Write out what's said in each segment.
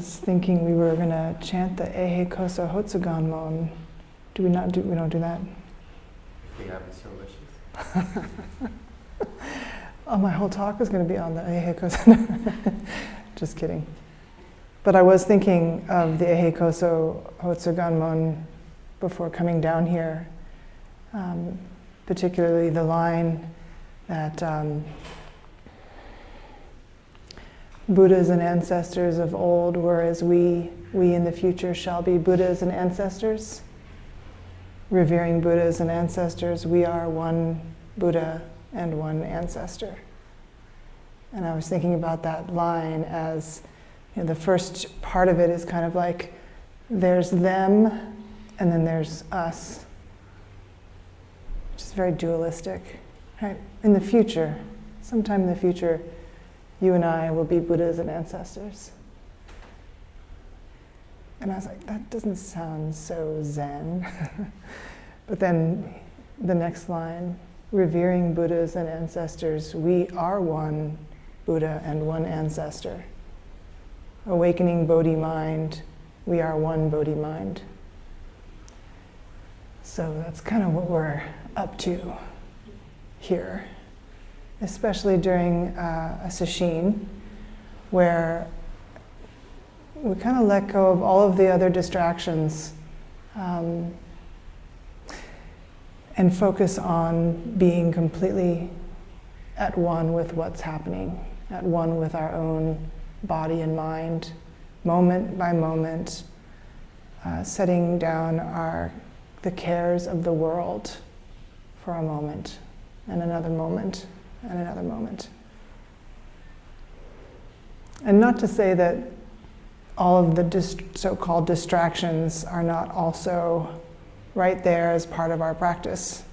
was thinking we were going to chant the Eihei Koso Hotsuganmon. We don't do that? If we have it so wishes. Oh, my whole talk was going to be on the Eihei Koso. Just kidding. But I was thinking of the Eihei Koso Hotsuganmon before coming down here, particularly the line that Buddhas and ancestors of old were as we in the future shall be Buddhas and ancestors. Revering Buddhas and ancestors, we are one Buddha and one ancestor. And I was thinking about that line as, the first part of it is kind of like there's them and then there's us, which is very dualistic. Right? In the future, sometime in the future, you and I will be Buddhas and ancestors. And I was like, that doesn't sound so Zen. But then the next line, revering Buddhas and ancestors, we are one Buddha and one ancestor. Awakening Bodhi mind, we are one Bodhi mind. So that's kind of what we're up to here, especially during a sesshin, where we kind of let go of all of the other distractions and focus on being completely at one with what's happening, at one with our own body and mind, moment by moment, setting down the cares of the world for a moment, and another moment, and another moment. And not to say that all of the so-called distractions are not also right there as part of our practice.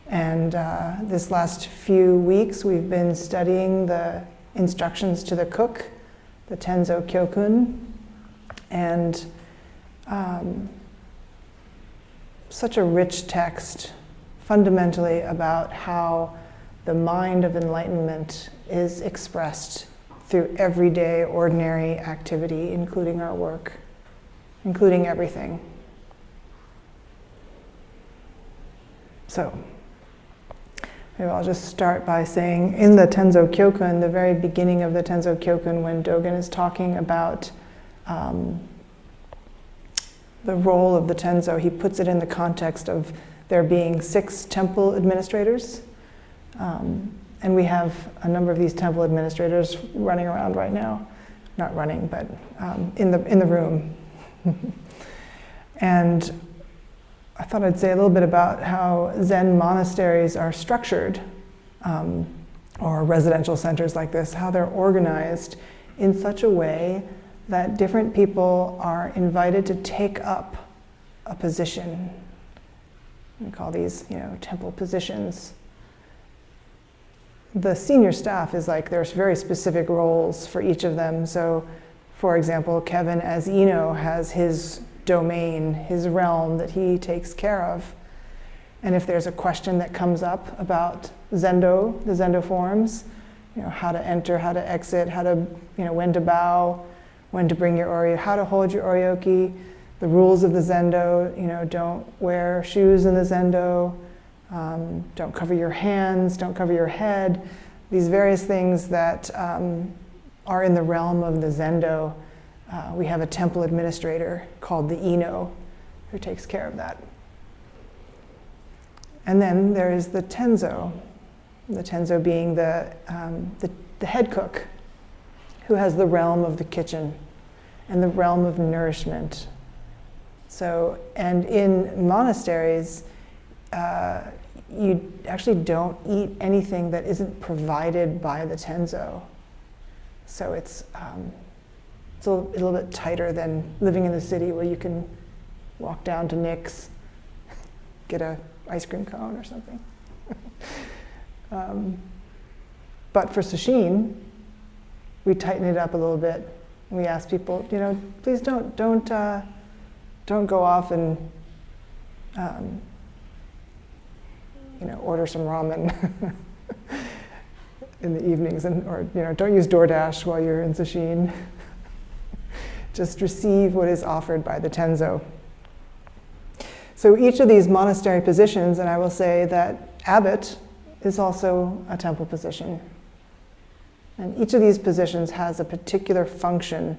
And this last few weeks we've been studying the instructions to the cook, the Tenzo Kyokun, and such a rich text fundamentally about how the mind of enlightenment is expressed through everyday, ordinary activity, including our work, including everything. So, maybe I'll just start by saying, in the Tenzo Kyokun, the very beginning of the Tenzo Kyokun, when Dogen is talking about the role of the Tenzo, he puts it in the context of there being 6 temple administrators. And we have a number of these temple administrators running around right now. Not running, but in the room. And I thought I'd say a little bit about how Zen monasteries are structured, or residential centers like this, how they're organized in such a way that different people are invited to take up a position. We call these, temple positions. The senior staff is like, there's very specific roles for each of them. So, for example, Kevin as Ino has his domain, his realm that he takes care of. And if there's a question that comes up about Zendo, the Zendo forms, how to enter, how to exit, how to, when to bow, when to bring your oryo, how to hold your oryoki, the rules of the Zendo, don't wear shoes in the Zendo, don't cover your hands, don't cover your head, these various things that are in the realm of the Zendo. We have a temple administrator called the Ino who takes care of that. And then there is the Tenzo being the head cook, who has the realm of the kitchen and the realm of nourishment. So, and in monasteries, you actually don't eat anything that isn't provided by the Tenzo. So it's a little bit tighter than living in the city where you can walk down to Nick's, get a ice cream cone or something. But for sesshin, we tighten it up a little bit. We ask people, please don't go off and order some ramen in the evenings, or don't use DoorDash while you're in sesshin. Just receive what is offered by the Tenzo. So each of these monastery positions, and I will say that Abbot is also a temple position. And each of these positions has a particular function.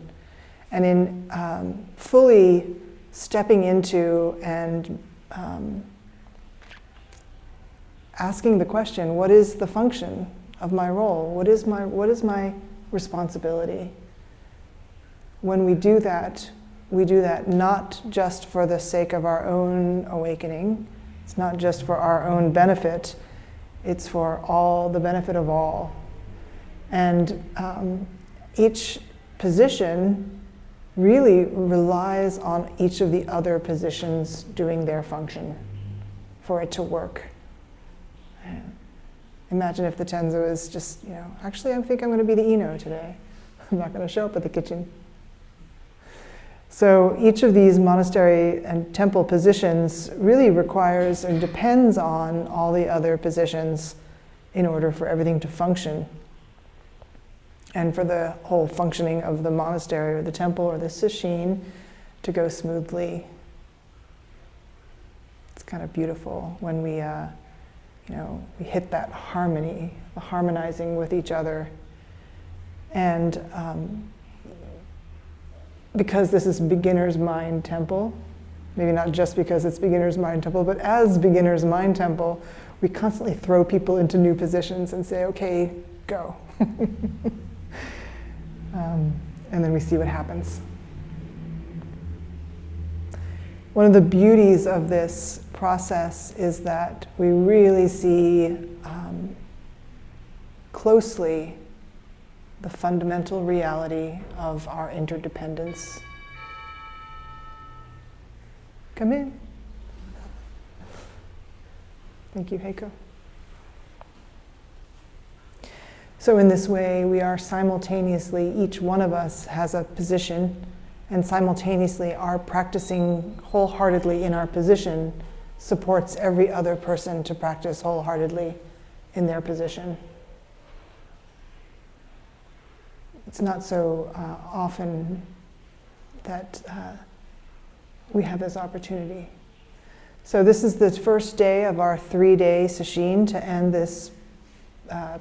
And in fully stepping into and asking the question, what is the function of my role? What is my responsibility? When we do that not just for the sake of our own awakening. It's not just for our own benefit. It's for all the benefit of all. And each position really relies on each of the other positions doing their function for it to work. Imagine if the Tenzo is just, actually I think I'm going to be the Ino today. I'm not going to show up at the kitchen. So each of these monastery and temple positions really requires and depends on all the other positions in order for everything to function. And for the whole functioning of the monastery or the temple or the sesshin to go smoothly. It's kind of beautiful when we hit that harmony, the harmonizing with each other. And because this is beginner's mind temple, maybe not just because it's beginner's mind temple, but as beginner's mind temple, we constantly throw people into new positions and say, okay, go. And then we see what happens. One of the beauties of this process is that we really see closely the fundamental reality of our interdependence. Come in. Thank you, Heiko. So in this way, we are simultaneously, each one of us has a position, and simultaneously our practicing wholeheartedly in our position supports every other person to practice wholeheartedly in their position. It's not so often that we have this opportunity. So this is the first day of our 3-day sesshin to end this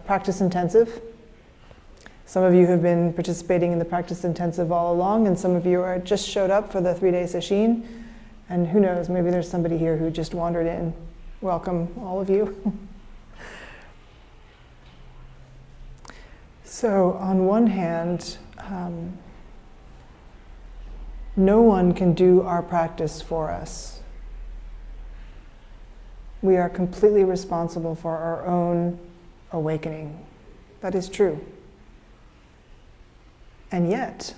practice intensive. Some of you have been participating in the practice intensive all along, and some of you are just showed up for the 3-day sesshin. And who knows, maybe there's somebody here who just wandered in. Welcome, all of you. So on one hand, no one can do our practice for us. We are completely responsible for our own awakening. That is true. And yet,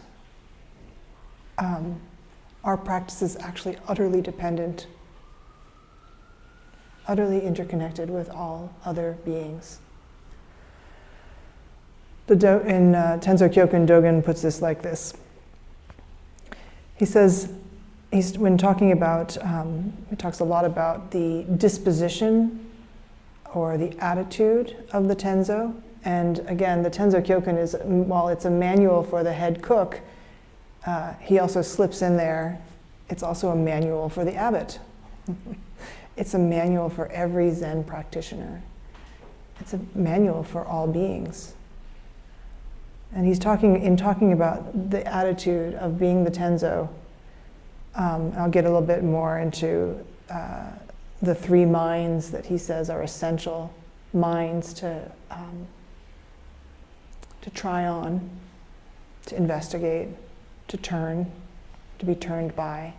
our practice is actually utterly dependent, utterly interconnected with all other beings. In Tenzo Kyokun, Dogen puts this like this. He says, when talking about, he talks a lot about the disposition or the attitude of the Tenzo. And again, the Tenzo Kyokun is, while it's a manual for the head cook, he also slips in there, it's also a manual for the abbot. It's a manual for every Zen practitioner. It's a manual for all beings. And he's talking about the attitude of being the Tenzo. I'll get a little bit more into the 3 minds that he says are essential minds to try on, to investigate, to turn, to be turned by.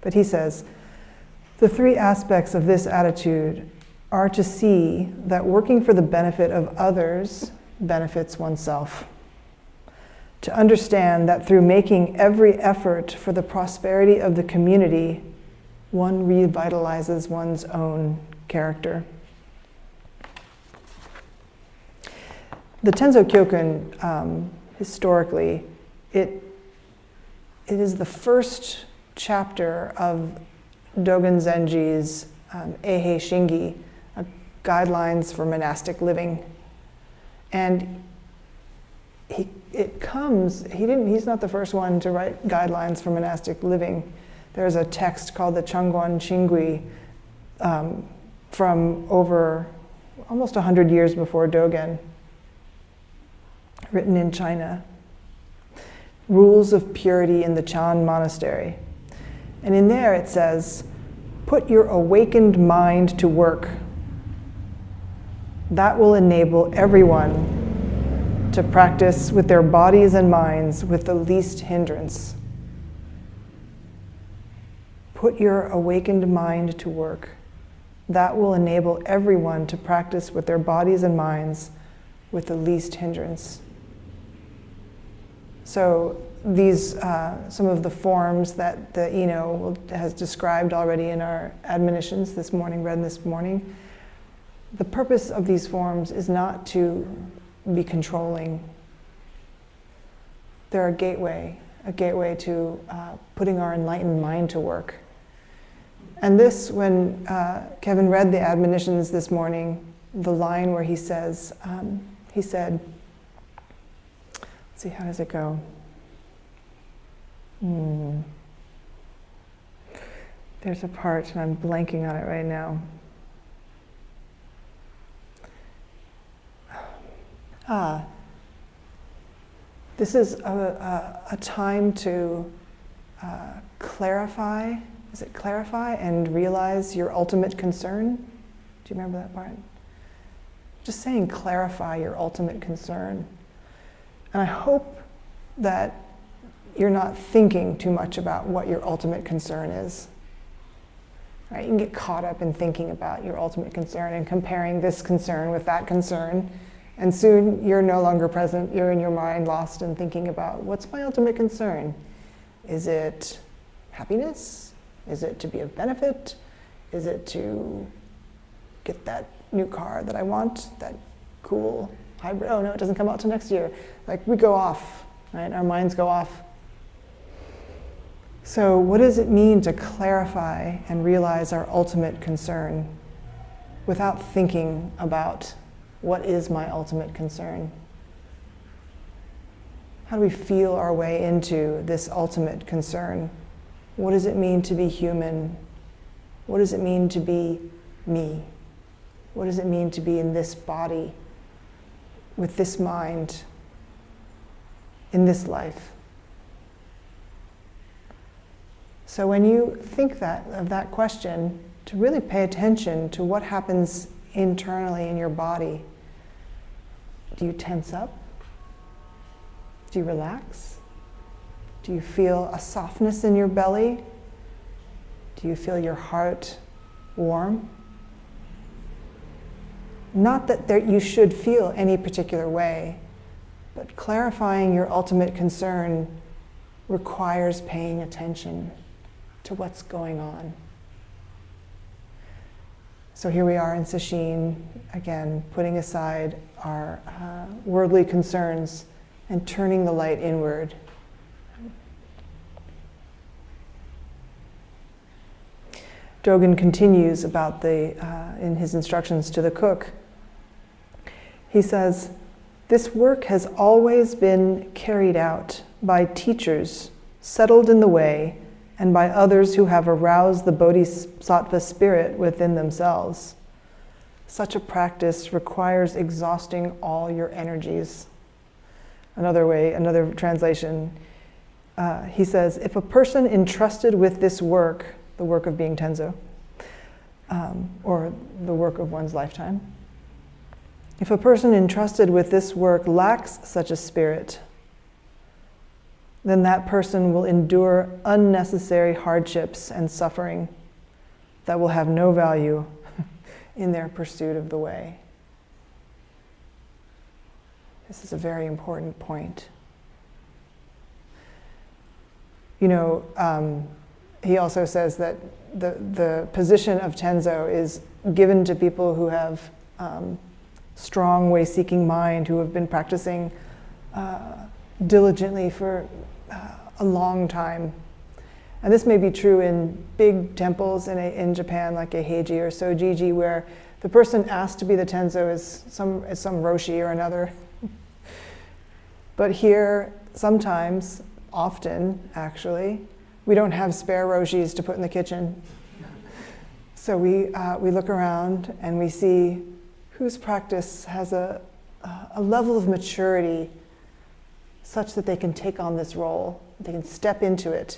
But he says, the 3 aspects of this attitude are to see that working for the benefit of others benefits oneself. To understand that through making every effort for the prosperity of the community, one revitalizes one's own character. The Tenzo Kyokun, historically, it is the first chapter of Dogen Zenji's Eihei Shingi, Guidelines for Monastic Living. And he it comes, he's not the first one to write guidelines for monastic living. There's a text called the Changguan Qinggui from over almost 100 years before Dogen, written in China. Rules of purity in the Chan monastery. And in there it says, put your awakened mind to work. That will enable everyone to practice with their bodies and minds with the least hindrance. Put your awakened mind to work. That will enable everyone to practice with their bodies and minds with the least hindrance. So these, some of the forms that the Ino has described already in our admonitions this morning, read this morning, the purpose of these forms is not to be controlling. They're a gateway to putting our enlightened mind to work. And this, when Kevin read the admonitions this morning, the line where he says, he said, let's see, how does it go? There's a part, and I'm blanking on it right now. This is a time to clarify. Is it clarify and realize your ultimate concern? Do you remember that part? Just saying clarify your ultimate concern. And I hope that you're not thinking too much about what your ultimate concern is. Right? You can get caught up in thinking about your ultimate concern and comparing this concern with that concern. And soon you're no longer present. You're in your mind lost in thinking about, what's my ultimate concern? Is it happiness? Is it to be of benefit? Is it to get that new car that I want, that cool hybrid? Oh no, it doesn't come out till next year. Like, we go off, right? Our minds go off. So what does it mean to clarify and realize our ultimate concern without thinking about what is my ultimate concern? How do we feel our way into this ultimate concern? What does it mean to be human? What does it mean to be me? What does it mean to be in this body, with this mind, in this life? So when you think of that question, to really pay attention to what happens internally in your body. Do you tense up? Do you relax? Do you feel a softness in your belly? Do you feel your heart warm? Not that you should feel any particular way, but clarifying your ultimate concern requires paying attention to what's going on. So here we are in Sesshin, again, putting aside our worldly concerns and turning the light inward. Dogen continues about in his instructions to the cook. He says, "This work has always been carried out by teachers settled in the way and by others who have aroused the bodhisattva spirit within themselves. Such a practice requires exhausting all your energies." Another translation, he says, if a person entrusted with this work, the work of being Tenzo, or the work of one's lifetime, if a person entrusted with this work lacks such a spirit, then that person will endure unnecessary hardships and suffering that will have no value in their pursuit of the way. This is a very important point. He also says that the position of Tenzo is given to people who have strong way-seeking mind, who have been practicing diligently for a long time. And this may be true in big temples in Japan, like Eihei or Sojiji, where the person asked to be the Tenzo is some Roshi or another. But here, sometimes, often actually, we don't have spare roshis to put in the kitchen. So we look around and we see whose practice has a level of maturity such that they can take on this role, they can step into it.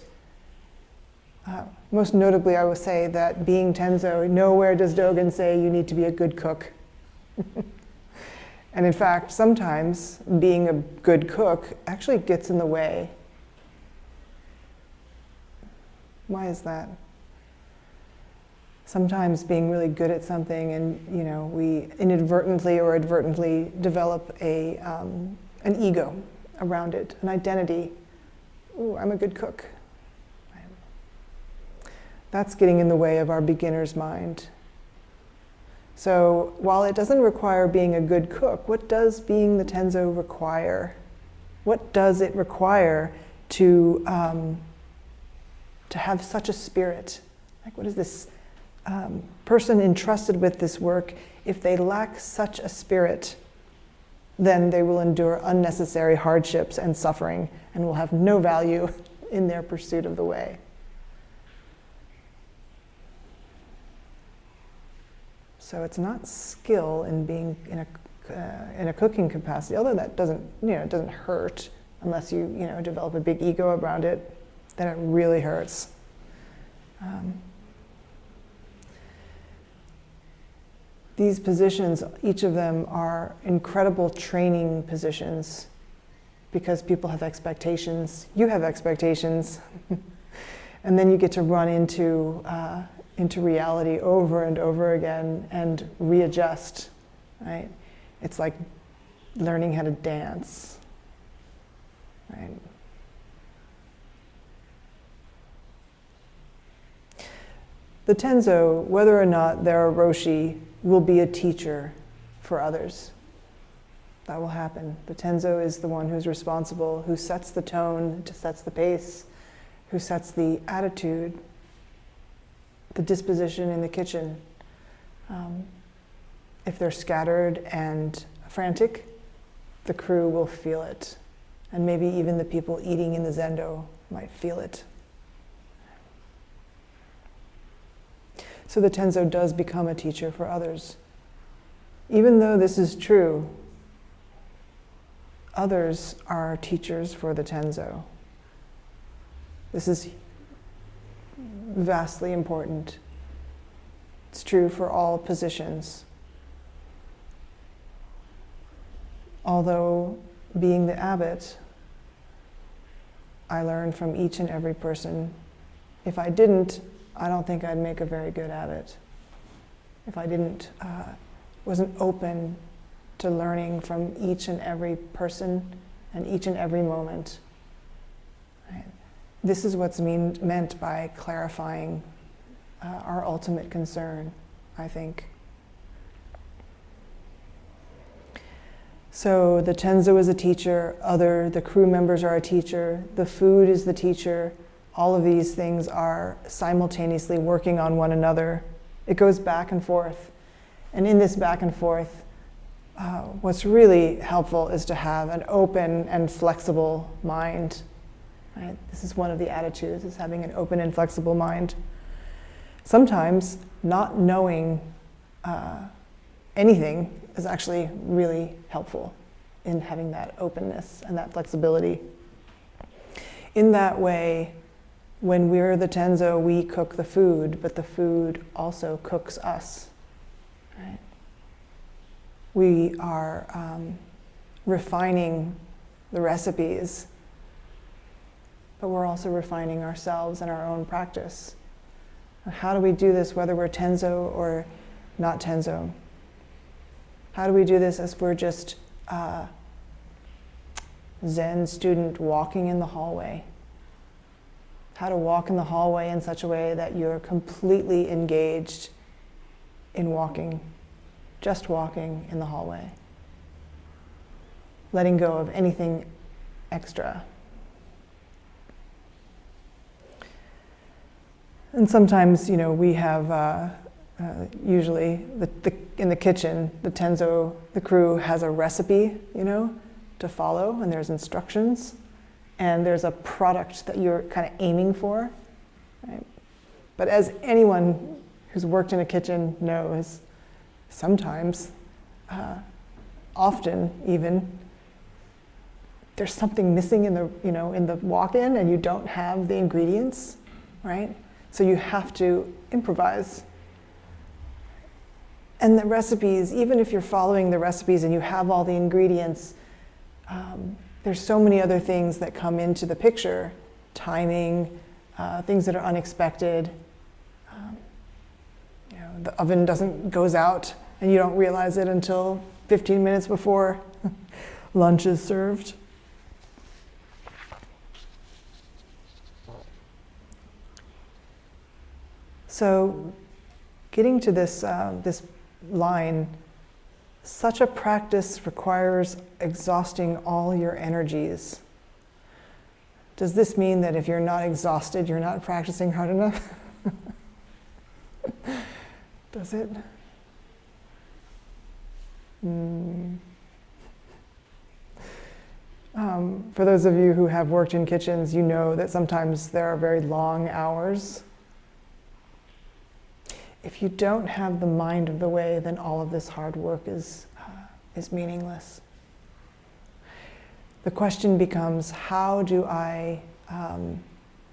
Most notably, I will say that being Tenzo, nowhere does Dogen say you need to be a good cook. And in fact, sometimes being a good cook actually gets in the way. Why is that? Sometimes being really good at something and we inadvertently or advertently develop an ego around it, an identity. Ooh, I'm a good cook. That's getting in the way of our beginner's mind. So while it doesn't require being a good cook, what does being the Tenzo require? What does it require to have such a spirit? Like, what is this person entrusted with this work? If they lack such a spirit, then they will endure unnecessary hardships and suffering and will have no value in their pursuit of the way. So it's not skill in being in a cooking capacity, although that doesn't it doesn't hurt unless you develop a big ego around it. Then it really hurts. These positions, each of them, are incredible training positions because people have expectations. You have expectations, and then you get to run into reality over and over again and readjust, right? It's like learning how to dance, right? The Tenzo, whether or not they're a Roshi, will be a teacher for others. That will happen. The Tenzo is the one who's responsible, who sets the tone, sets the pace, who sets the attitude, the disposition in the kitchen. If they're scattered and frantic, the crew will feel it. And maybe even the people eating in the zendo might feel it. So the Tenzo does become a teacher for others. Even though this is true, others are teachers for the Tenzo. This is vastly important. It's true for all positions. Although, being the Abbot, I learned from each and every person. If I didn't, I don't think I'd make a very good Abbot. If I wasn't open to learning from each and every person and each and every moment. Right? This is what's meant by clarifying our ultimate concern, I think. So the Tenzo is a teacher, the crew members are a teacher, the food is the teacher. All of these things are simultaneously working on one another. It goes back and forth. And in this back and forth, what's really helpful is to have an open and flexible mind. Right? This is one of the attitudes, is having an open and flexible mind. Sometimes not knowing anything is actually really helpful in having that openness and that flexibility. In that way, when we're the Tenzo, we cook the food, but the food also cooks us. Right? We are refining the recipes, but we're also refining ourselves and our own practice. How do we do this, whether we're Tenzo or not Tenzo? How do we do this as we're just a Zen student walking in the hallway? How to walk in the hallway in such a way that you're completely engaged in walking, just walking in the hallway. Letting go of anything extra. And sometimes, we have, usually in the kitchen, the Tenzo, the crew has a recipe, to to follow, and there's instructions, and there's a product that you're kind of aiming for, right? But as anyone who's worked in a kitchen knows, sometimes, often even, there's something missing in the, in the walk-in, and you don't have the ingredients, right? So you have to improvise. And the recipes, even if you're following the recipes and you have all the ingredients, there's so many other things that come into the picture. Timing, things that are unexpected. The oven goes out and you don't realize it until 15 minutes before lunch is served. So getting to this line, such a practice requires exhausting all your energies. Does this mean that if you're not exhausted, you're not practicing hard enough? Does it? For those of you who have worked in kitchens, you know that sometimes there are very long hours. If you don't have the mind of the way, then all of this hard work is meaningless. The question becomes, how do I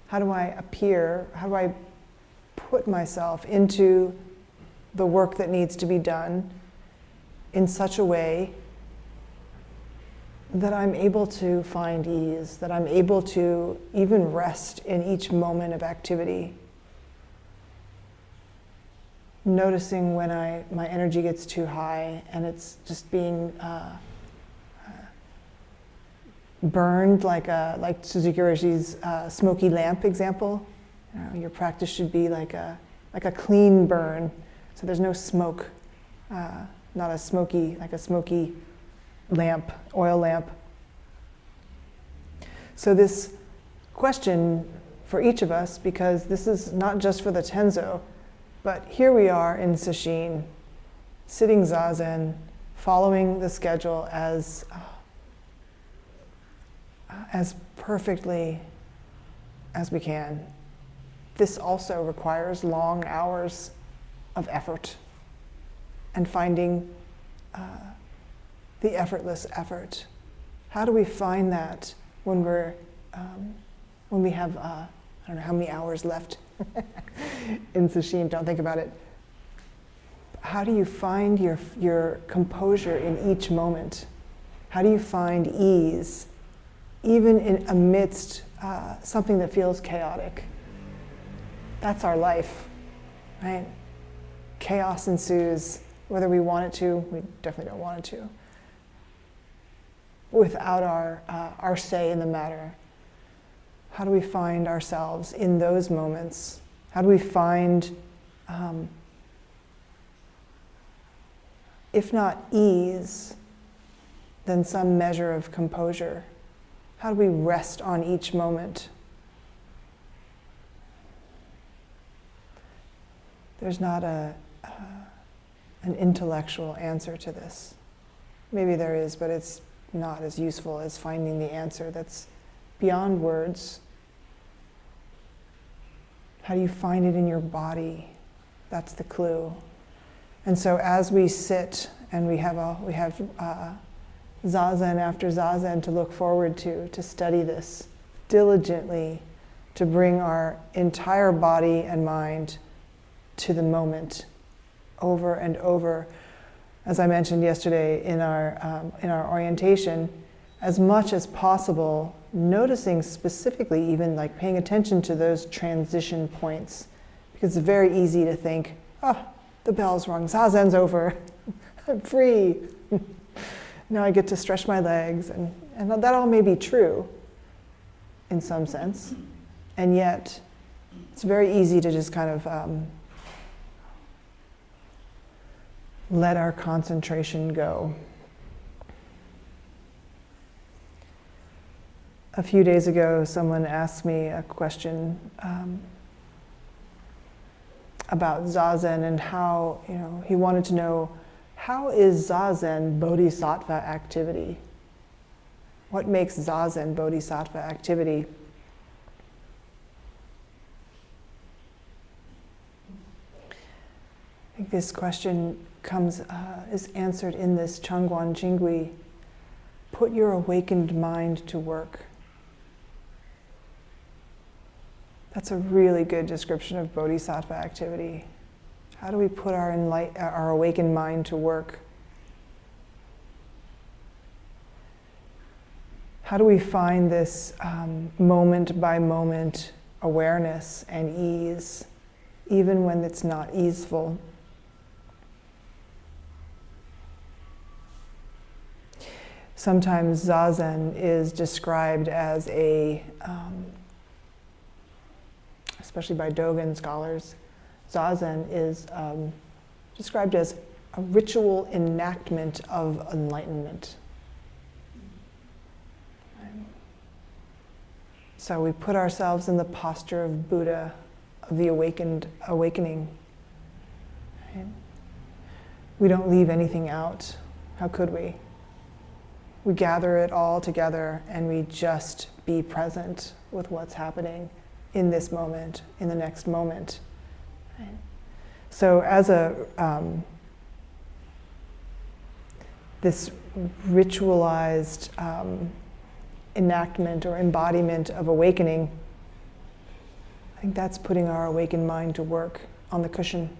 appear, how do I put myself into the work that needs to be done in such a way that I'm able to find ease, that I'm able to even rest in each moment of activity. Noticing when my energy gets too high and it's just being burned, like Suzuki Roshi's smoky lamp example. Your practice should be like a clean burn, so there's no smoke, not a smoky lamp, oil lamp. So this question for each of us, because this is not just for the Tenzo, but here we are in Sesshin, sitting zazen, following the schedule as perfectly as we can. This also requires long hours of effort and finding the effortless effort. How do we find that when we have, I don't know how many hours left in Sesshin, don't think about it. How do you find your composure in each moment? How do you find ease, even amidst something that feels chaotic? That's our life, right? Chaos ensues, whether we want it to, we definitely don't want it to, without our say in the matter. How do we find ourselves in those moments? How do we find, if not ease, then some measure of composure? How do we rest on each moment? There's not an intellectual answer to this. Maybe there is, but it's not as useful as finding the answer that's beyond words. How do you find it in your body? That's the clue. And so as we sit and we have zazen after zazen to look forward to study this diligently, to bring our entire body and mind to the moment over and over. As I mentioned yesterday in our orientation, as much as possible, noticing specifically, even like paying attention to those transition points, because it's very easy to think, the bell's rung, zazen's over, I'm free. Now I get to stretch my legs, and that all may be true in some sense, and yet it's very easy to just kind of let our concentration go. A few days ago, someone asked me a question about zazen and how, he wanted to know, how is zazen bodhisattva activity? What makes zazen bodhisattva activity? I think this question is answered in this Changguan Jingui. Put your awakened mind to work. That's a really good description of bodhisattva activity. How do we put our awakened mind to work? How do we find this moment by moment awareness and ease, even when it's not easeful? Sometimes zazen is described as especially by Dogen scholars, zazen is described as a ritual enactment of enlightenment. So we put ourselves in the posture of Buddha, of the awakening. Right? We don't leave anything out. How could we? We gather it all together and we just be present with what's happening in this moment, in the next moment. Right? So as this ritualized enactment or embodiment of awakening, I think that's putting our awakened mind to work on the cushion.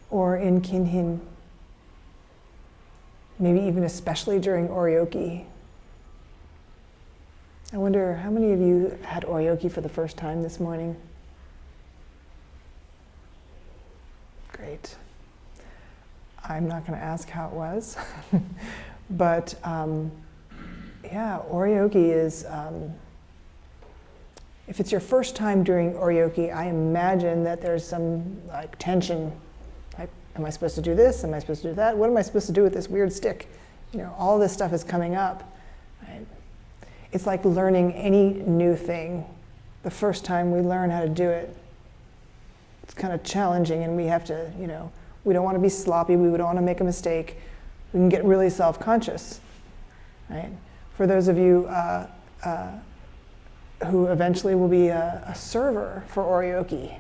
Or in kinhin, maybe even especially during oryoki. I wonder how many of you had oryoki for the first time this morning? Great. I'm not going to ask how it was, but yeah, oryoki is, if it's your first time during oryoki, I imagine that there's some like tension. Like, am I supposed to do this? Am I supposed to do that? What am I supposed to do with this weird stick? You know, all this stuff is coming up. Right? It's like learning any new thing. The first time we learn how to do it, it's kind of challenging, and we have to, you know, we don't want to be sloppy, we don't want to make a mistake. We can get really self-conscious, right? For those of you who eventually will be a server for oryoki,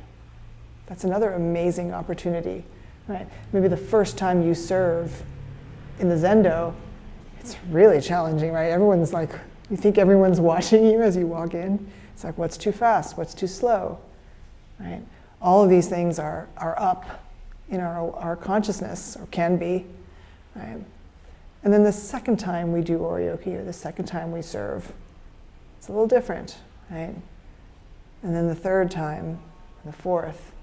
that's another amazing opportunity, right? Maybe the first time you serve in the zendo, it's really challenging, right? Everyone's like, you think everyone's watching you as you walk in. It's like, what's too fast? What's too slow, right? All of these things are up in our consciousness, or can be, right? And then the second time we do oryoki, or the second time we serve, it's a little different, right? And then the third time, and the fourth.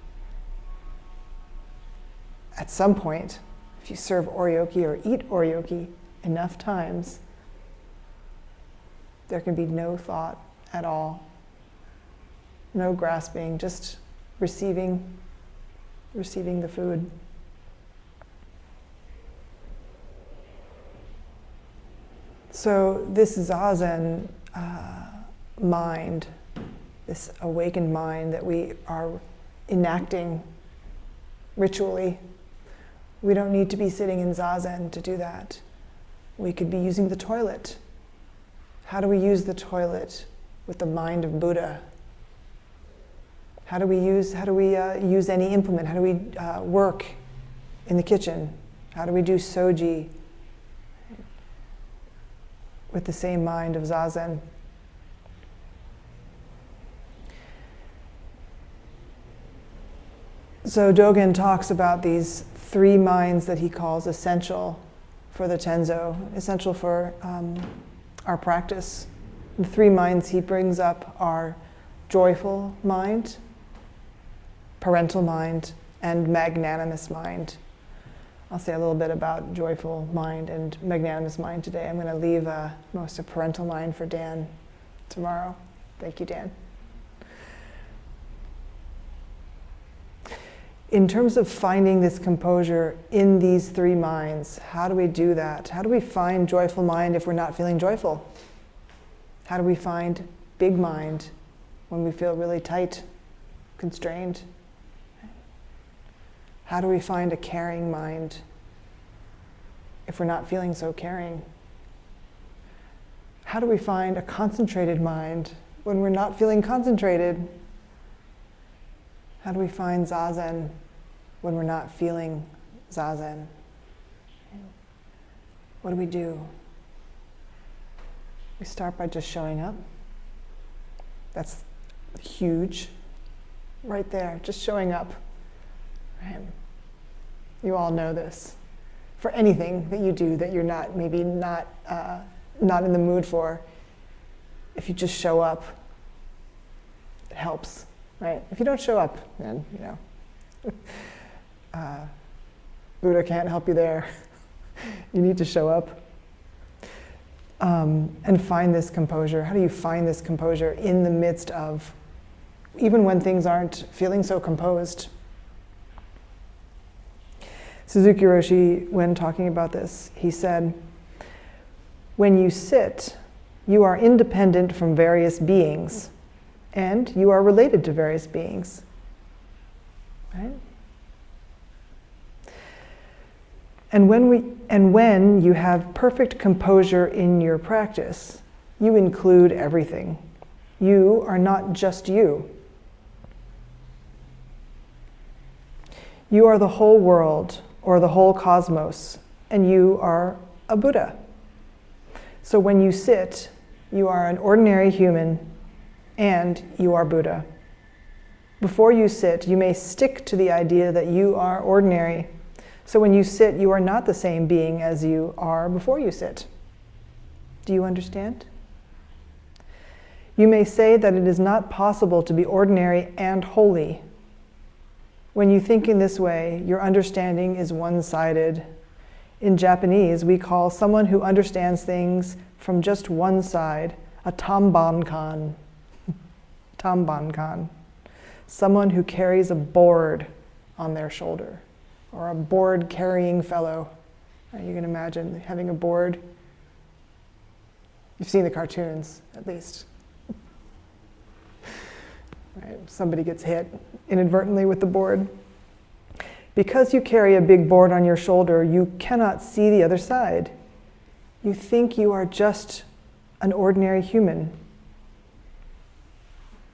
At some point, if you serve oryoki or eat oryoki enough times, there can be no thought at all, no grasping, just receiving the food. So this zazen mind, this awakened mind that we are enacting ritually, we don't need to be sitting in zazen to do that. We could be using the toilet. How do we use the toilet with the mind of Buddha? How do we use any implement? How do we work in the kitchen? How do we do soji with the same mind of zazen? So Dogen talks about these three minds that he calls essential for the Tenzo, essential for our practice. The three minds he brings up are joyful mind, parental mind, and magnanimous mind. I'll say a little bit about joyful mind and magnanimous mind today. I'm going to leave most of parental mind for Dan tomorrow. Thank you, Dan. In terms of finding this composure in these three minds, how do we do that? How do we find joyful mind if we're not feeling joyful? How do we find big mind when we feel really tight, constrained? How do we find a caring mind if we're not feeling so caring? How do we find a concentrated mind when we're not feeling concentrated? How do we find zazen when we're not feeling zazen? What do? We start by just showing up. That's huge. Right there, just showing up. Right? You all know this. For anything that you do that you're not in the mood for, if you just show up, it helps, right? If you don't show up, then, Buddha can't help you there. You need to show up and find this composure. How do you find this composure in the midst of, even when things aren't feeling so composed? Suzuki Roshi, when talking about this, he said, when you sit, you are independent from various beings, and you are related to various beings. Right? And when you have perfect composure in your practice, you include everything. You are not just you. You are the whole world, or the whole cosmos, and you are a Buddha. So when you sit, you are an ordinary human, and you are Buddha. Before you sit, you may stick to the idea that you are ordinary. So when you sit, you are not the same being as you are before you sit. Do you understand? You may say that it is not possible to be ordinary and holy. When you think in this way, your understanding is one-sided. In Japanese, we call someone who understands things from just one side a tambankan. Tambankan. Someone who carries a board on their shoulder, or a board-carrying fellow. You can imagine having a board. You've seen the cartoons, at least. Right? Somebody gets hit inadvertently with the board. Because you carry a big board on your shoulder, you cannot see the other side. You think you are just an ordinary human.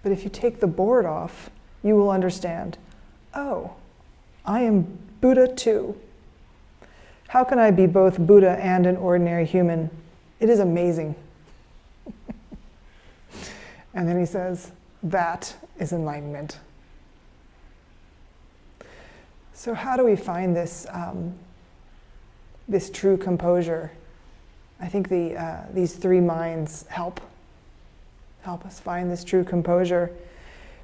But if you take the board off, you will understand, oh, I am Buddha too. How can I be both Buddha and an ordinary human? It is amazing. And then he says, that is enlightenment. So how do we find this, this true composure? I think these three minds help us find this true composure.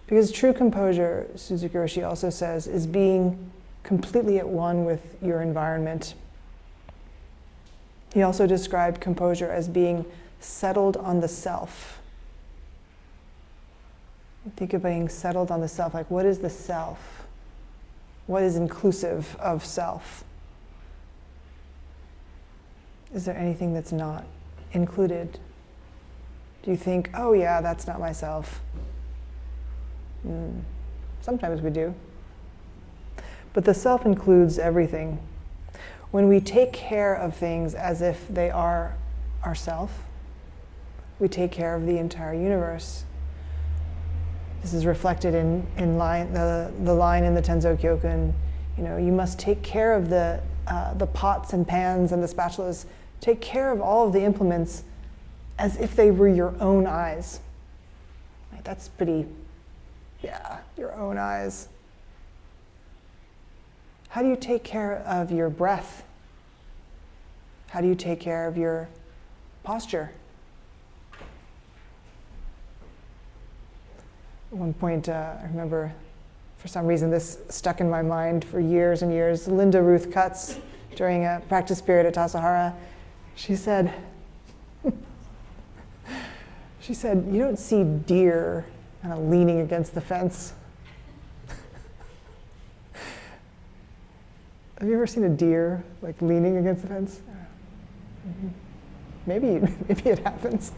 Because true composure, Suzuki Roshi also says, is being completely at one with your environment. He also described composure as being settled on the self. Think of being settled on the self, like what is the self? What is inclusive of self? Is there anything that's not included? Do you think, oh yeah, that's not myself? Sometimes we do. But the self includes everything. When we take care of things as if they are ourself, we take care of the entire universe. This is reflected in the line in the Tenzo Kyokun. You must take care of the pots and pans and the spatulas. Take care of all of the implements as if they were your own eyes. Right, that's pretty, your own eyes. How do you take care of your breath? How do you take care of your posture? At one point, I remember, for some reason, this stuck in my mind for years and years. Linda Ruth Cutts, during a practice period at Tassajara, she said, you don't see deer kind of leaning against the fence. Have you ever seen a deer like leaning against the fence? Maybe it happens.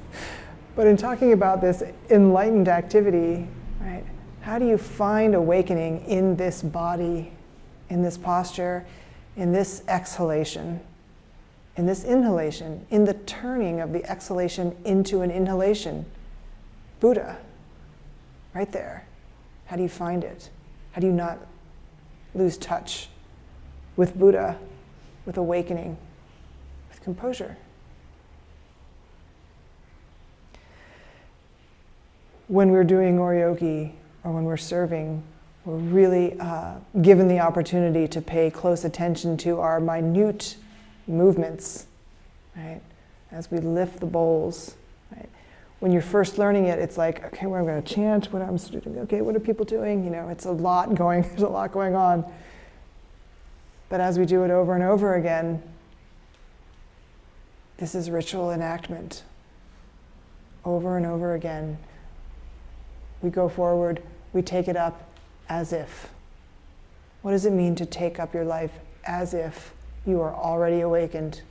But in talking about this enlightened activity, right? How do you find awakening in this body, in this posture, in this exhalation? in this inhalation, in the turning of the exhalation into an inhalation. Buddha, right there. How do you find it? How do you not lose touch with Buddha, with awakening, with composure? When we're doing oryoki or when we're serving, we're really given the opportunity to pay close attention to our minute movements, right? As we lift the bowls, right? When you're first learning it, it's like, okay, well, I'm going to chant. What I'm doing? Okay, what are people doing? You know, it's a lot going. There's a lot going on. But as we do it over and over again, this is ritual enactment. Over and over again, we go forward. We take it up as if. What does it mean to take up your life as if you are already awakened?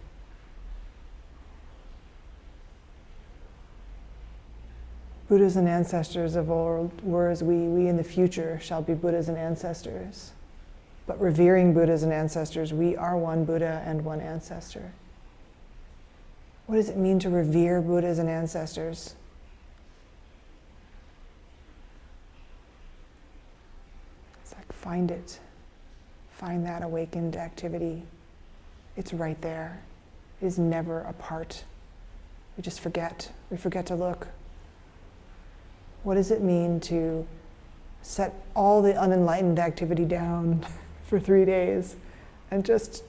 Buddhas and ancestors of old were as we in the future shall be Buddhas and ancestors. But revering Buddhas and ancestors, we are one Buddha and one ancestor. What does it mean to revere Buddhas and ancestors? It's like find it. Find that awakened activity. It's right there. It is never apart. We just forget. We forget to look. What does it mean to set all the unenlightened activity down for 3 days and just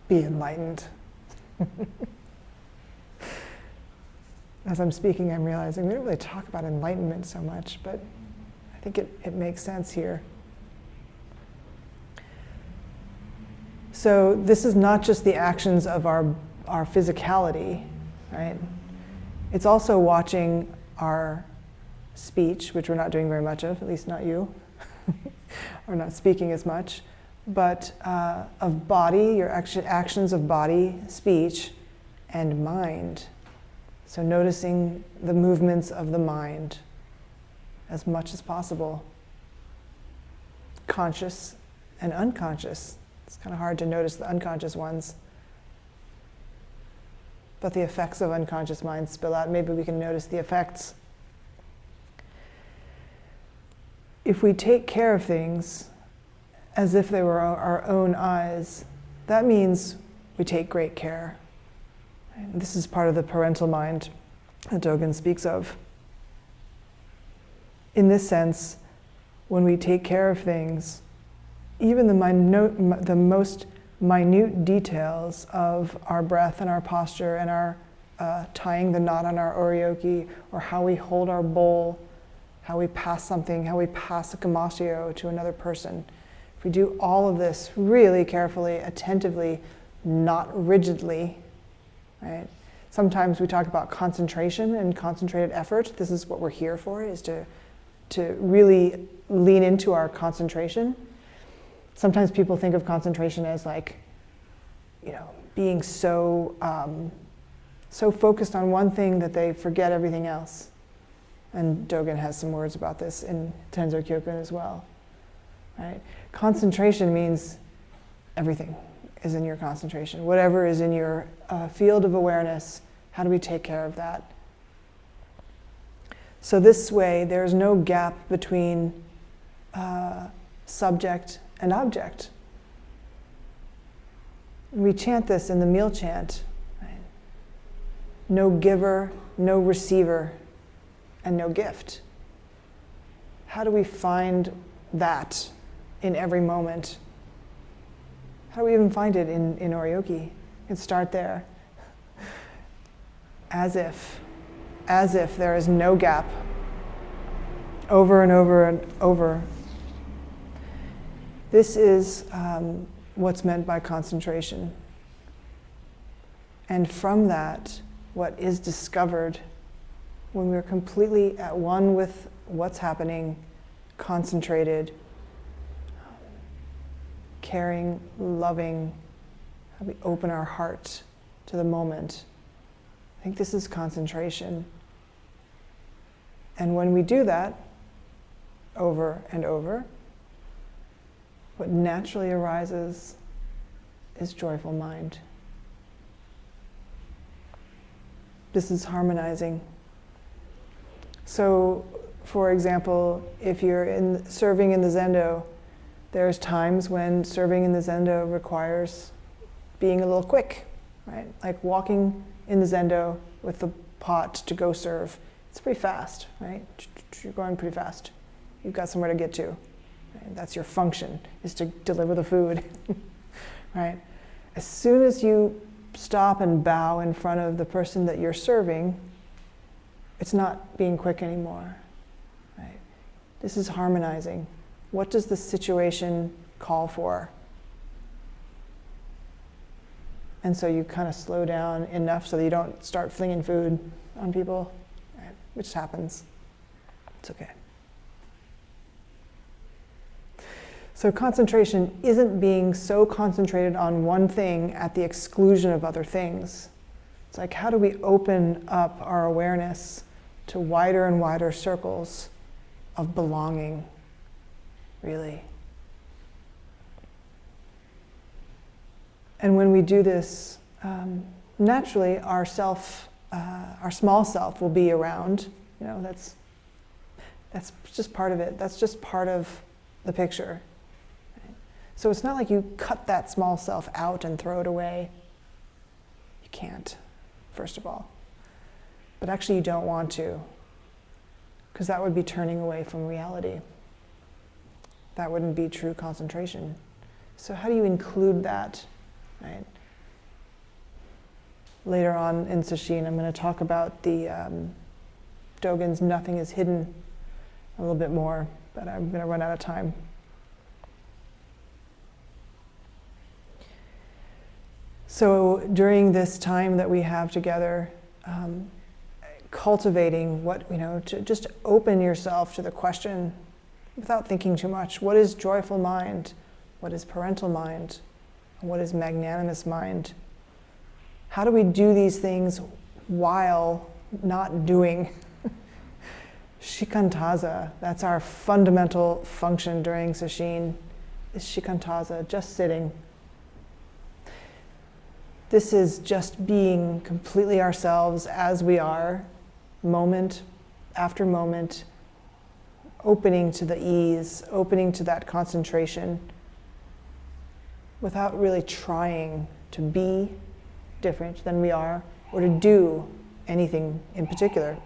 be enlightened? As I'm speaking, I'm realizing we don't really talk about enlightenment so much, but I think it makes sense here. So this is not just the actions of our physicality, right? It's also watching our speech, which we're not doing very much of, at least not you, or not speaking as much, but of body, your actions of body, speech, and mind. So noticing the movements of the mind as much as possible. Conscious and unconscious. It's kind of hard to notice the unconscious ones. But the effects of unconscious mind spill out. Maybe we can notice the effects. If we take care of things as if they were our own eyes, that means we take great care. And this is part of the parental mind that Dogen speaks of. In this sense, when we take care of things, even the most minute details of our breath and our posture and our tying the knot on our oryoki, or how we hold our bowl, how we pass something, how we pass a gamasio to another person. If we do all of this really carefully, attentively, not rigidly, right? Sometimes we talk about concentration and concentrated effort. This is what we're here for, is to really lean into our concentration. Sometimes people think of concentration as like, you know, being so focused on one thing that they forget everything else. And Dogen has some words about this in Tenzo Kyokun as well. Right? Concentration means everything is in your concentration. Whatever is in your field of awareness, how do we take care of that? So this way, there's no gap between subject and object. We chant this in the meal chant. Right? No giver, no receiver, and no gift. How do we find that in every moment? How do we even find it in oryoki? You can start there. As if there is no gap, over and over and over. This is what's meant by concentration. And from that, what is discovered when we're completely at one with what's happening, concentrated, caring, loving, how we open our heart to the moment. I think this is concentration. And when we do that over and over, what naturally arises is joyful mind. This is harmonizing. So, for example, if you're serving in the Zendo, there's times when serving in the Zendo requires being a little quick, right? Like walking in the Zendo with the pot to go serve. It's pretty fast, right? You're going pretty fast. You've got somewhere to get to. Right? That's your function, is to deliver the food, right? As soon as you stop and bow in front of the person that you're serving, it's not being quick anymore, right? This is harmonizing. What does the situation call for? And so you kind of slow down enough so that you don't start flinging food on people, right? Which happens. It's okay. So concentration isn't being so concentrated on one thing at the exclusion of other things. It's like, how do we open up our awareness to wider and wider circles of belonging, really? And when we do this, naturally our small self will be around. You know, that's just part of it. That's just part of the picture. So it's not like you cut that small self out and throw it away. You can't, first of all. But actually you don't want to, because that would be turning away from reality. That wouldn't be true concentration. So how do you include that, right? Later on in Sesshin, I'm going to talk about the Dogen's Nothing is Hidden a little bit more, but I'm going to run out of time. So during this time that we have together, cultivating to just open yourself to the question without thinking too much. What is joyful mind? What is parental mind? What is magnanimous mind? How do we do these things while not doing? Shikantaza, that's our fundamental function during Sesshin, is shikantaza, just sitting. This is just being completely ourselves as we are, moment after moment, opening to the ease, opening to that concentration, without really trying to be different than we are, or to do anything in particular.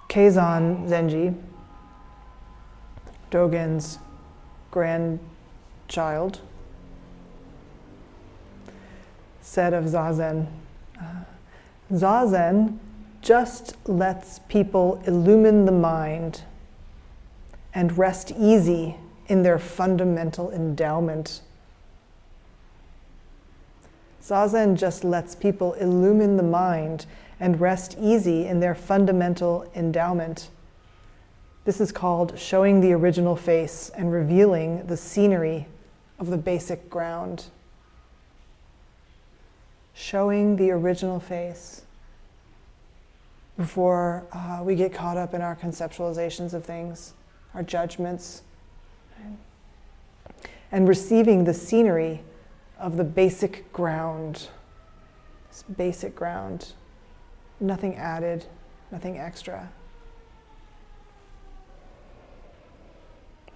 Dōshin Zenji, Dogen's grandchild, said of zazen, zazen just lets people illumine the mind and rest easy in their fundamental endowment. Zazen just lets people illumine the mind and rest easy in their fundamental endowment. This is called showing the original face and revealing the scenery of the basic ground. Showing the original face before we get caught up in our conceptualizations of things, our judgments, and receiving the scenery of the basic ground. This basic ground, nothing added, nothing extra.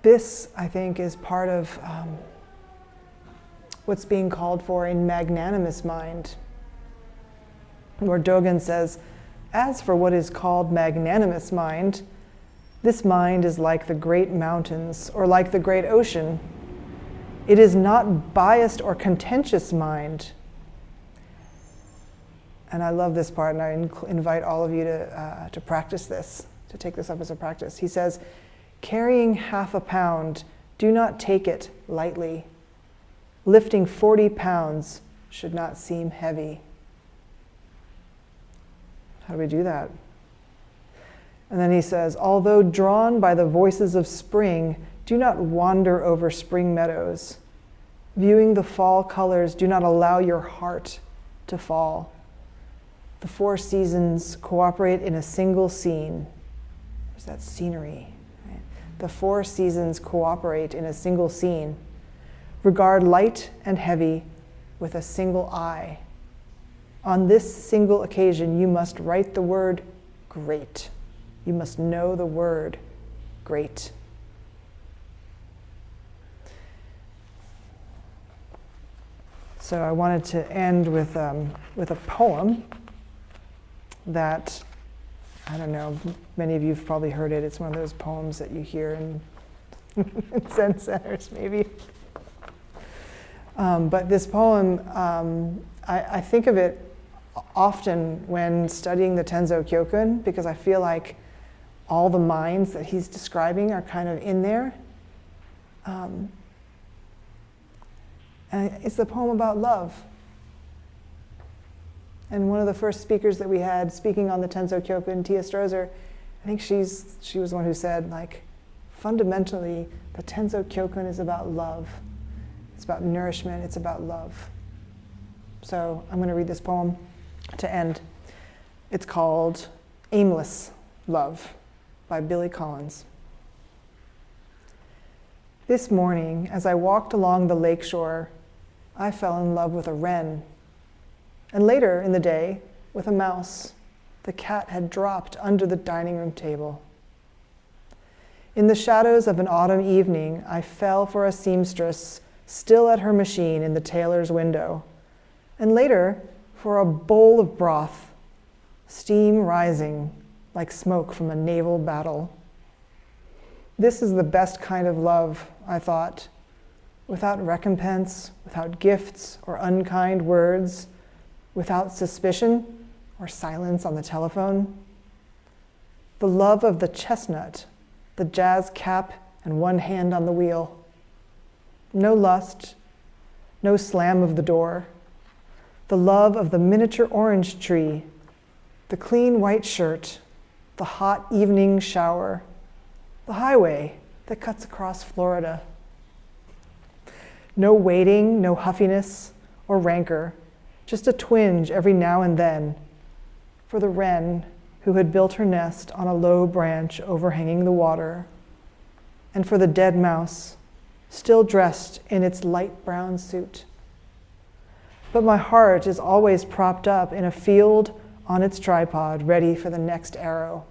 This, I think, is part of what's being called for in magnanimous mind, where Dogen says, as for what is called magnanimous mind, this mind is like the great mountains or like the great ocean. It is not biased or contentious mind. And I love this part, and I invite all of you to practice this, to take this up as a practice. He says, carrying 1/2 pound, do not take it lightly. Lifting 40 pounds should not seem heavy. How do we do that? And then he says, although drawn by the voices of spring, do not wander over spring meadows. Viewing the fall colors, do not allow your heart to fall. The 4 seasons cooperate in a single scene. There's that scenery. Right? The 4 seasons cooperate in a single scene. Regard light and heavy with a single eye. On this single occasion, you must write the word great. You must know the word great. So I wanted to end with a poem that, I don't know, many of you have probably heard it. It's one of those poems that you hear in Zen centers, maybe. But this poem, I think of it often when studying the Tenzo Kyokun, because I feel like all the minds that he's describing are kind of in there. And it's the poem about love. And one of the first speakers that we had speaking on the Tenzo Kyokun, Tia Strozer, I think she was the one who said, like, fundamentally, the Tenzo Kyokun is about love. It's about nourishment, it's about love. So I'm going to read this poem to end. It's called Aimless Love by Billy Collins. This morning, as I walked along the lakeshore, I fell in love with a wren. And later in the day, with a mouse. The cat had dropped under the dining room table. In the shadows of an autumn evening, I fell for a seamstress still at her machine in the tailor's window. And later, for a bowl of broth, steam rising like smoke from a naval battle. This is the best kind of love, I thought, without recompense, without gifts or unkind words, without suspicion or silence on the telephone. The love of the chestnut, the jazz cap, and one hand on the wheel. No lust, no slam of the door. The love of the miniature orange tree, the clean white shirt, the hot evening shower, the highway that cuts across Florida. No waiting, no huffiness or rancor, just a twinge every now and then for the wren who had built her nest on a low branch overhanging the water, and for the dead mouse, still dressed in its light brown suit. But my heart is always propped up in a field on its tripod, ready for the next arrow.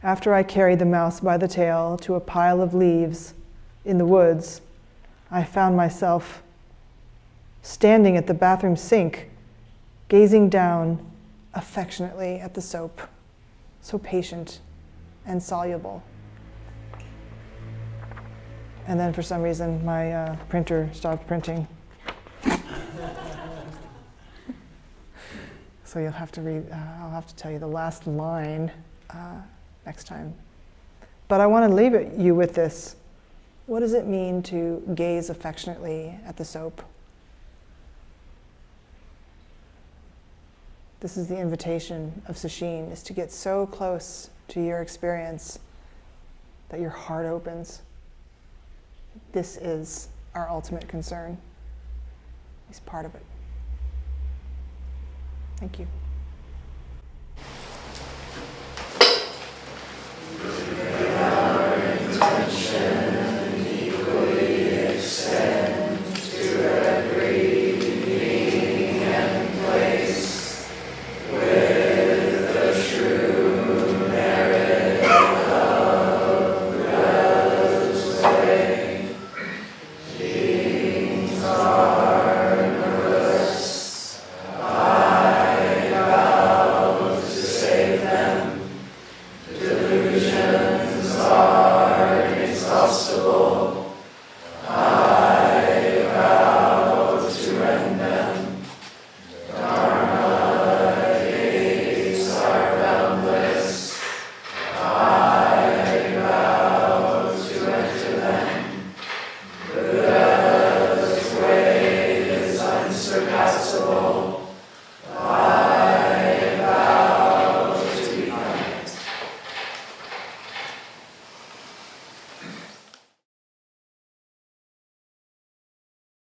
After I carried the mouse by the tail to a pile of leaves in the woods, I found myself standing at the bathroom sink, gazing down affectionately at the soap, so patient and soluble. And then for some reason, my printer stopped printing. So you'll have to read, I'll have to tell you the last line next time. But I want to leave you with this. What does it mean to gaze affectionately at the soap? This is the invitation of Sesshin, is to get so close to your experience that your heart opens. This is our ultimate concern. It's part of it. Thank you.